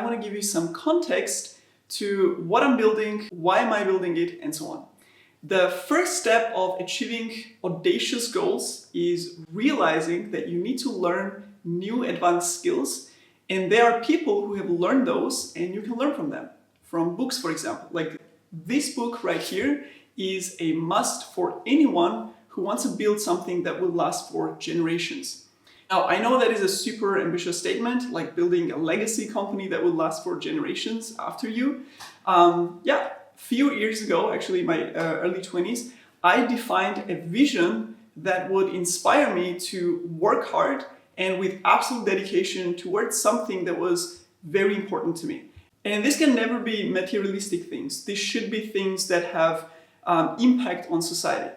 want to give you some context to what I'm building, why am I building it, and so on. The first step of achieving audacious goals is realizing that you need to learn new advanced skills, and there are people who have learned those and you can learn from them. From books, for example. Like this book right here is a must for anyone who wants to build something that will last for generations. Now, I know that is a super ambitious statement, like building a legacy company that will last for generations after you. Few years ago, actually in my early 20s, I defined a vision that would inspire me to work hard and with absolute dedication towards something that was very important to me. And this can never be materialistic things. This should be things that have impact on society.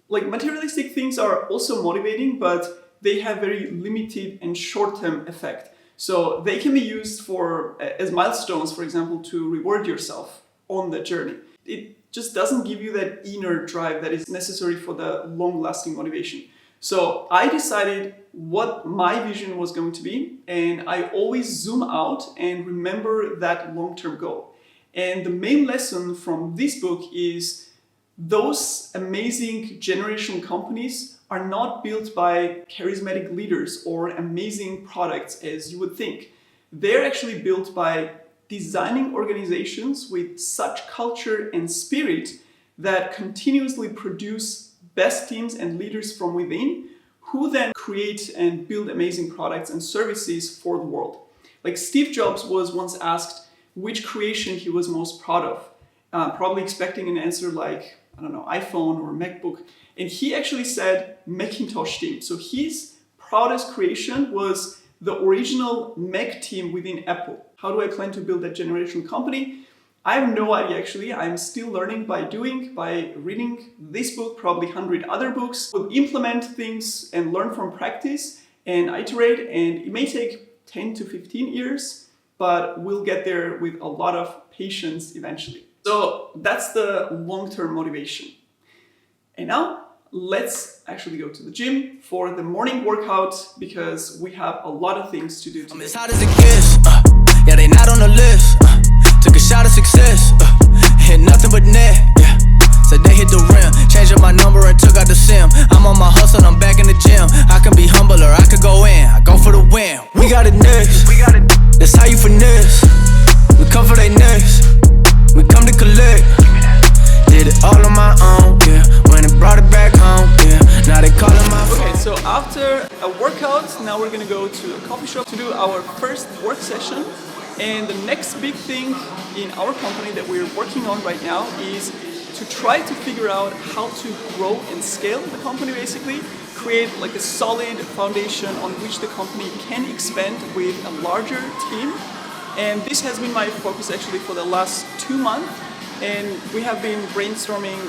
Like materialistic things are also motivating, but they have very limited and short-term effect. So they can be used as milestones, for example, to reward yourself on the journey. It just doesn't give you that inner drive that is necessary for the long-lasting motivation. So I decided what my vision was going to be, and I always zoom out and remember that long-term goal. And the main lesson from this book is those amazing generational companies are not built by charismatic leaders or amazing products as you would think. They're actually built by designing organizations with such culture and spirit that continuously produce best teams and leaders from within, who then create and build amazing products and services for the world. Like Steve Jobs was once asked which creation he was most proud of, probably expecting an answer like, I don't know, iPhone or MacBook. And he actually said Macintosh team. So his proudest creation was the original Mac team within Apple. How do I plan to build that generational company? I have no idea actually. I'm still learning by reading this book, probably 100 other books. We'll implement things and learn from practice and iterate, and it may take 10 to 15 years, but we'll get there with a lot of patience eventually. So that's the long-term motivation. And now let's actually go to the gym for the morning workout because we have a lot of things to do today. I'm as hot as it gets, yeah, they not on the list. Took a shot of success, hit nothing but net, yeah. Said they hit the rim, changed up my number and took out the sim. I'm on my hustle, I'm back in the gym. I can be humble or I could go in, I go for the win. We got it next, that's how you finesse. We come for they next, we come to collect. Did it all on my own, yeah. When it brought it back home, yeah. Now they calling my phone. Okay, so after a workout, now we're gonna go to a coffee shop to do our first work session. And the next big thing in our company that we're working on right now is to try to figure out how to grow and scale the company, basically. Create like a solid foundation on which the company can expand with a larger team. And this has been my focus actually for the last 2 months. And we have been brainstorming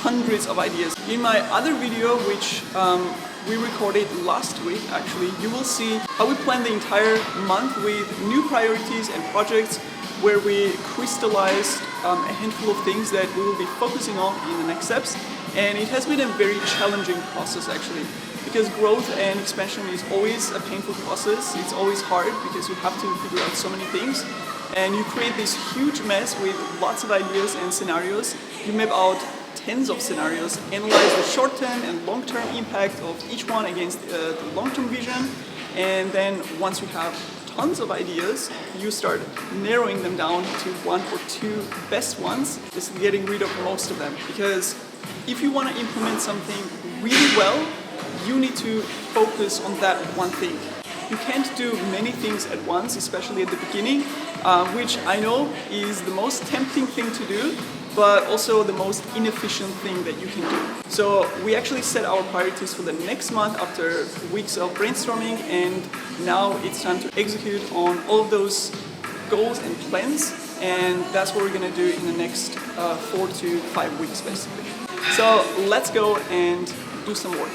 hundreds of ideas. In my other video, which we recorded last week actually, you will see how we plan the entire month with new priorities and projects where we crystallized a handful of things that we will be focusing on in the next steps. And it has been a very challenging process actually, because growth and expansion is always a painful process. It's always hard because you have to figure out so many things. And you create this huge mess with lots of ideas and scenarios. You map out tens of scenarios, analyze the short-term and long-term impact of each one against the long-term vision. And then once you have tons of ideas, you start narrowing them down to 1 or 2 best ones, just getting rid of most of them. Because if you want to implement something really well, you need to focus on that one thing. You can't do many things at once, especially at the beginning, which I know is the most tempting thing to do, but also the most inefficient thing that you can do. So we actually set our priorities for the next month after weeks of brainstorming, and now it's time to execute on all of those goals and plans, and that's what we're gonna do in the next 4 to 5 weeks basically. So let's go and do some work.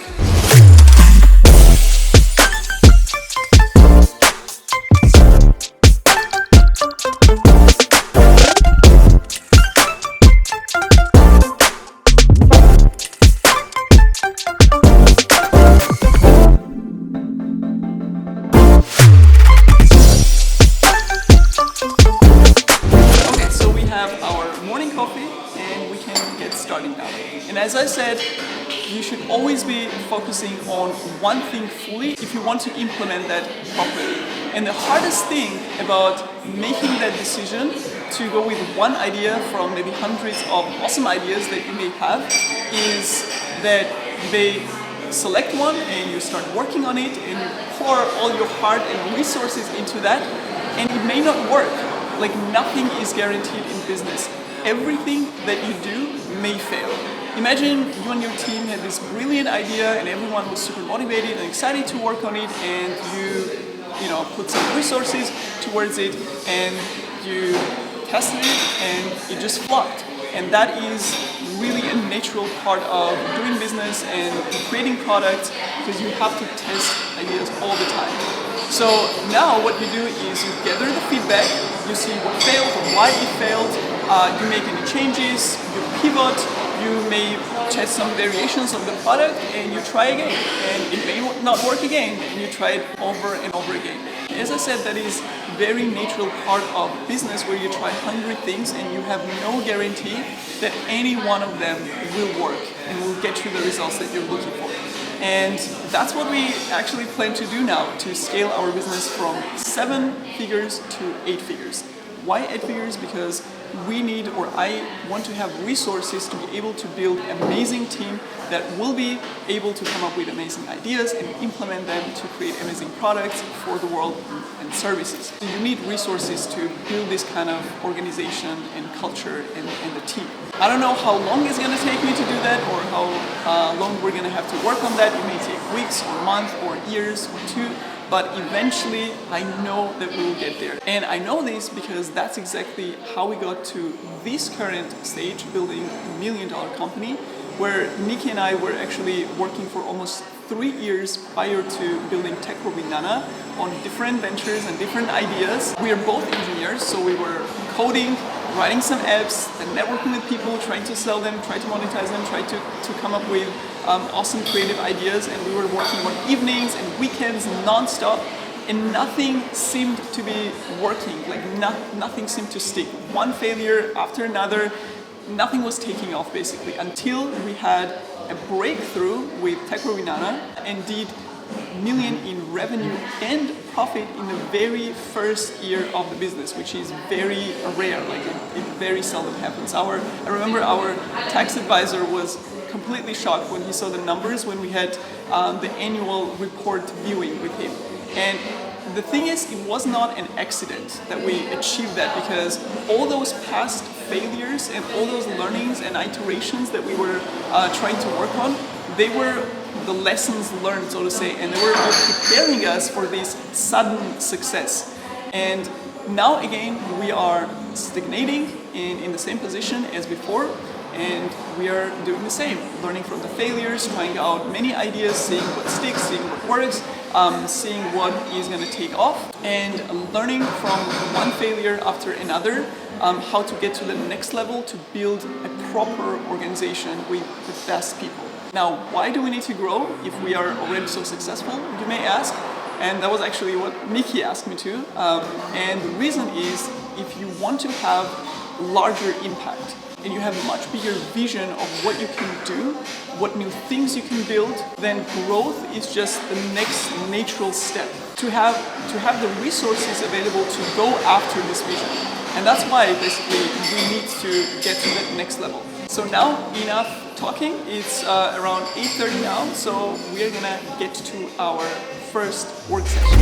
And as I said, you should always be focusing on one thing fully if you want to implement that properly. And the hardest thing about making that decision to go with one idea from maybe hundreds of awesome ideas that you may have is that they select one and you start working on it and you pour all your heart and resources into that, and it may not work. Like, nothing is guaranteed in business. Everything that you do may fail. Imagine you and your team had this brilliant idea and everyone was super motivated and excited to work on it, and you know, put some resources towards it and you tested it and it just flopped. And that is really a natural part of doing business and creating products, because you have to test ideas all the time. So now what you do is you gather the feedback, you see what failed or why it failed, you make any changes, you pivot, you may test some variations of the product and you try again. And it may not work again and you try it over and over again. As I said, that is very natural part of business, where you try 100 things and you have no guarantee that any one of them will work and will get you the results that you're looking for. And that's what we actually plan to do now, to scale our business from 7 figures to 8 figures. Why 8 figures? Because we need, or I want to have resources to be able to build an amazing team that will be able to come up with amazing ideas and implement them to create amazing products for the world and services. So you need resources to build this kind of organization and culture and the team. I don't know how long it's going to take me to do that, or how long we're going to have to work on that. It may take weeks or months or years or 2. But eventually, I know that we will get there. And I know this because that's exactly how we got to this current stage, building $1 million company, where Nikki and I were actually working for almost 3 years prior to building TechWorld with Nana on different ventures and different ideas. We are both engineers, so we were coding, writing some apps, and networking with people, trying to sell them, try to monetize them, try to come up with awesome creative ideas. And we were working on evenings and weekends non-stop, and nothing seemed to be working. Like nothing seemed to stick. One failure after another, nothing was taking off basically, until we had a breakthrough with TechWorld with Nana and did $1 million in revenue and profit in the very first year of the business, which is very rare. Like it very seldom happens. I remember our tax advisor was completely shocked when he saw the numbers when we had the annual report viewing with him. And the thing is, it was not an accident that we achieved that, because all those past failures and all those learnings and iterations that we were trying to work on, they were the lessons learned, so to say, and they were all preparing us for this sudden success. And now again, we are stagnating in the same position as before, and we are doing the same, learning from the failures, trying out many ideas, seeing what sticks, seeing what works, seeing what is going to take off, and learning from one failure after another, how to get to the next level to build a proper organization with the best people. Now, why do we need to grow if we are already so successful, you may ask? And that was actually what Nikki asked me to. And the reason is, if you want to have larger impact and you have a much bigger vision of what you can do, what new things you can build, then growth is just the next natural step. To have the resources available to go after this vision. And that's why basically we need to get to that next level. So now, enough talking. It's around 8:30 now, so we are gonna get to our first work session.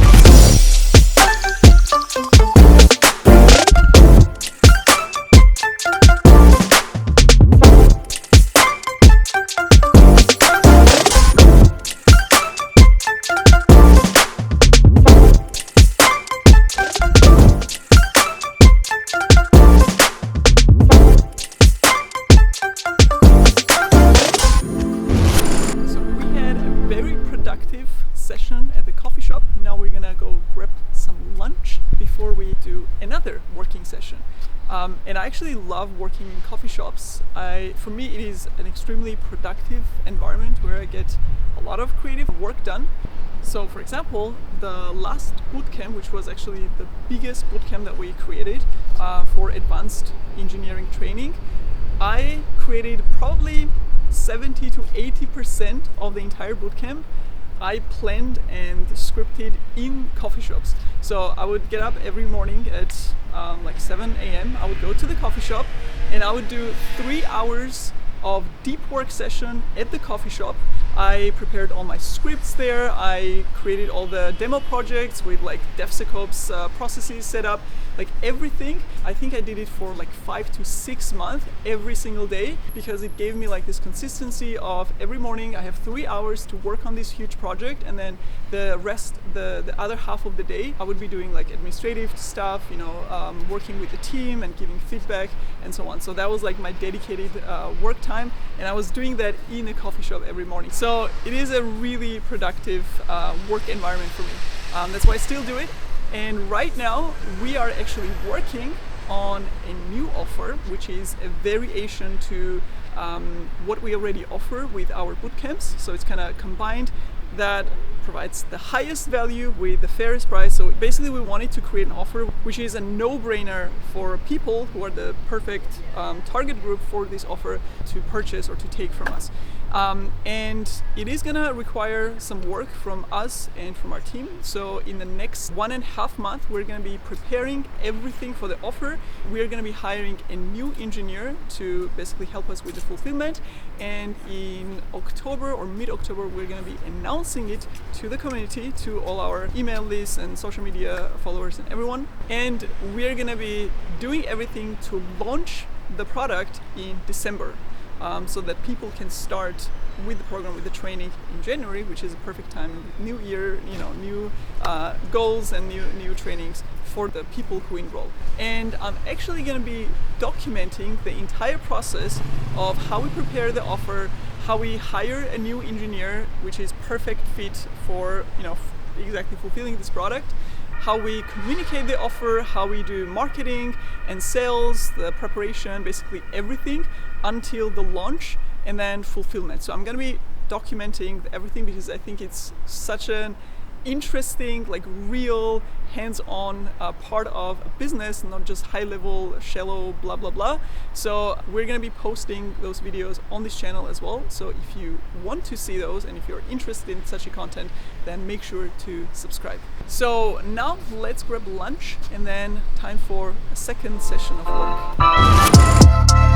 Session at the coffee shop. Now we're gonna go grab some lunch before we do another working session. And I actually love working in coffee shops. For me, it is an extremely productive environment where I get a lot of creative work done. So for example, the last bootcamp, which was actually the biggest bootcamp that we created for advanced engineering training, I created probably 70 to 80% of the entire bootcamp I planned and scripted in coffee shops. So I would get up every morning at like 7 a.m. I would go to the coffee shop and I would do 3 hours of deep work session at the coffee shop. I prepared all my scripts there. I created all the demo projects with like DevSecOps processes set up, like everything. I think I did it for like 5 to 6 months every single day, because it gave me like this consistency of every morning I have 3 hours to work on this huge project, and then the rest, the other half of the day, I would be doing like administrative stuff, you know, working with the team and giving feedback and so on. So that was like my dedicated work time, and I was doing that in a coffee shop every morning. So it is a really productive work environment for me. That's why I still do it. And right now we are actually working on a new offer, which is a variation to what we already offer with our bootcamps. So it's kind of combined, that provides the highest value with the fairest price. So basically we wanted to create an offer which is a no-brainer for people who are the perfect target group for this offer to purchase or to take from us. And it is gonna require some work from us and from our team. So in the next 1.5 months, we're gonna be preparing everything for the offer. We're gonna be hiring a new engineer to basically help us with the fulfillment. And in October or mid-October, we're gonna be announcing it to the community, to all our email lists and social media followers and everyone. And we're gonna be doing everything to launch the product in December. So that people can start with the program, with the training in January, which is a perfect time. New year, you know, new goals and new trainings for the people who enroll. And I'm actually going to be documenting the entire process of how we prepare the offer, how we hire a new engineer, which is perfect fit for, you know, exactly fulfilling this product, how we communicate the offer, how we do marketing and sales, the preparation, basically everything until the launch, and then fulfillment. So I'm going to be documenting everything because I think it's such an interesting, like real hands-on part of a business, not just high-level, shallow, blah blah blah. So we're going to be posting those videos on this channel as well. So if you want to see those and if you're interested in such a content, then make sure to subscribe. So now let's grab lunch and then time for a second session of work.